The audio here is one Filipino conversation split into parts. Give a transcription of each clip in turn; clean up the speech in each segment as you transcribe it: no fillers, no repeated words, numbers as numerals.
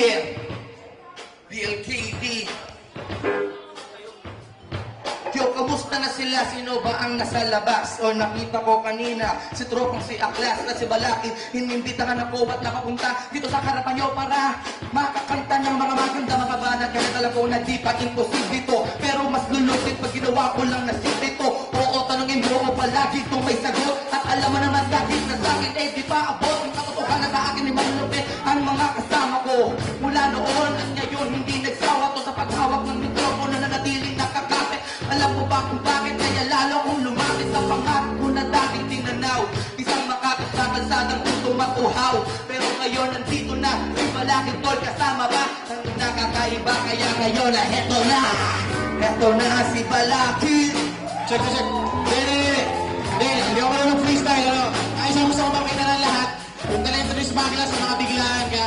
Yeah, DLKD. Yo, kamusta na sila? Sino ba ang nasa labas? O nakita ko kanina, si tropang si Aklas at si Balakid. Inimbitahan ako at nakapunta dito sa harapan nyo para makakanta ng mga maganda mga banat. Kaya talaga ko na di pa imposible ito, pero mas lulupit pag ginawa ko lang na simple ito. Oo, tanungin mo ko palagi itong may sagot, at alam mo naman lagi na sa akin eh di pa abot. Ang katotohanan sa akin ay malulupit ang mga kasama ko. Mula noon at ngayon hindi nagsawa to sa paghawak ng mikropono na natiling nakakapit. Alam mo ba kung bakit kaya lalo kong lumapit sa pangarap ko na dating tinanaw? Isang makapit sa kalsadang gusto matuhaw, pero ngayon nandito na si Balakid Tol, kasama ba? Ang nakakaiba kaya ngayon na heto na si Balakid. Check. Hindi ako marunong freestyle, ano? Ayos ang gusto ko makita ng lahat. Kung talento rin sa bakila sa mga biglaan ka.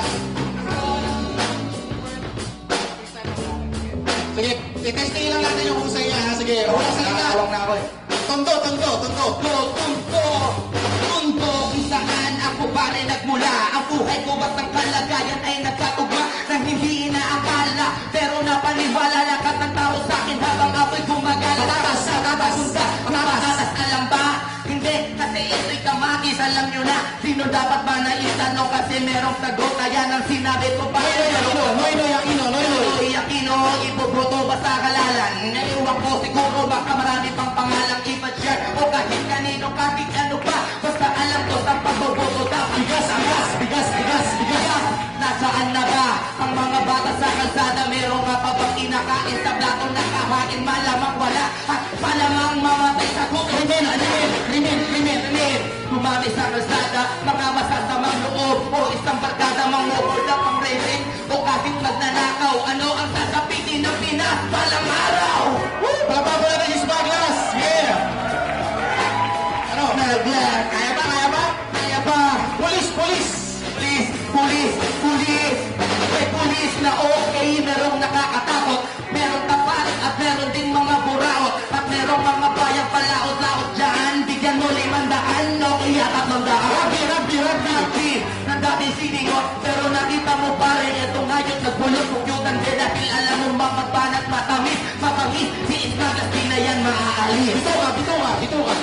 Sige, i-testing lang natin yung husay niya, ha? Sige, una sa ina. Nakakawang na ako eh. Tunto. Tunto kung saan ako pare nagmula. Ang buhay ko at ang kalagayan ay nagkatugma nang hindi inaakala, pero napaniwala lakat ng tao sa akin habang ako'y gumagala. Matatas, alam ba? Hindi, kasi ito'y kamakis. Alam nyo na, sino dapat ba na itanong? Kasi merong sagot, kaya nang sinabi ko pa. Noy Aquino, ipoproto ba sa kalalan? Naiwan ko siguro baka marami pang pangalang ipa-share, o kahit kanino, kahit ano pa. Basta alam ko sa pagboboto dapat bigas. Nasaan na ba ang mga bata sa kalsada? Meron nga pa bang kinakain sa platong nakahain? Malamang wala at malamang mamatay sa krimen. Kumami sa kalsada, mga masasamang loob, o isang barkada mangungol na pang rating, o kahit magnanakaw. Ano ang sasapitin ng Pinas palang araw? Palapapa natin yung Spaglas! Yeah! Ano? Naglag. Kaya ba? Pulis. May pulis na okay, merong nakakatakot, merong tapat at meron din mga buraot, at merong mga bayang palaot-laot dyan. Bigyan mo 500 o kaya 300. Rabi ng dating siningot, pero nakita mo pa rin ito ngayon nagbulot pugyutan din dahil alam mo mamabanat matamis, mapangis, si Isnagas di na yan maaalis. Bito ka.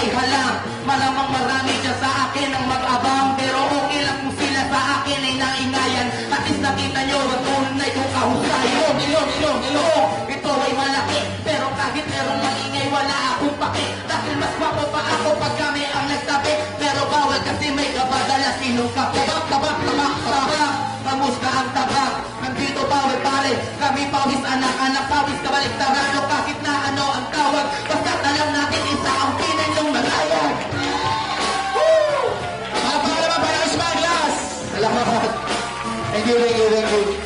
Ay halang, malamang marami dyan sa akin ang mag-abang, pero okay lang kung sila sa akin ay naingayan. At is nakita nyo ang tunay kong kahusayan. Ilong, ito ay malaki, pero kahit merong maingay wala akong pake, dahil mas wapo pa ako pag kami ang nagtabi. Pero bawal kasi may kabadala sinong kape. Tabak, kamusta ang tabak? Nandito bawal pare, kami pawis anak-anak, pawis kabaliktaran, o kahit na ano ang tawag, basta alam natin isa ang pinanyong malayag. Palapapa naman para sa Spaglas! Salamat. Thank you.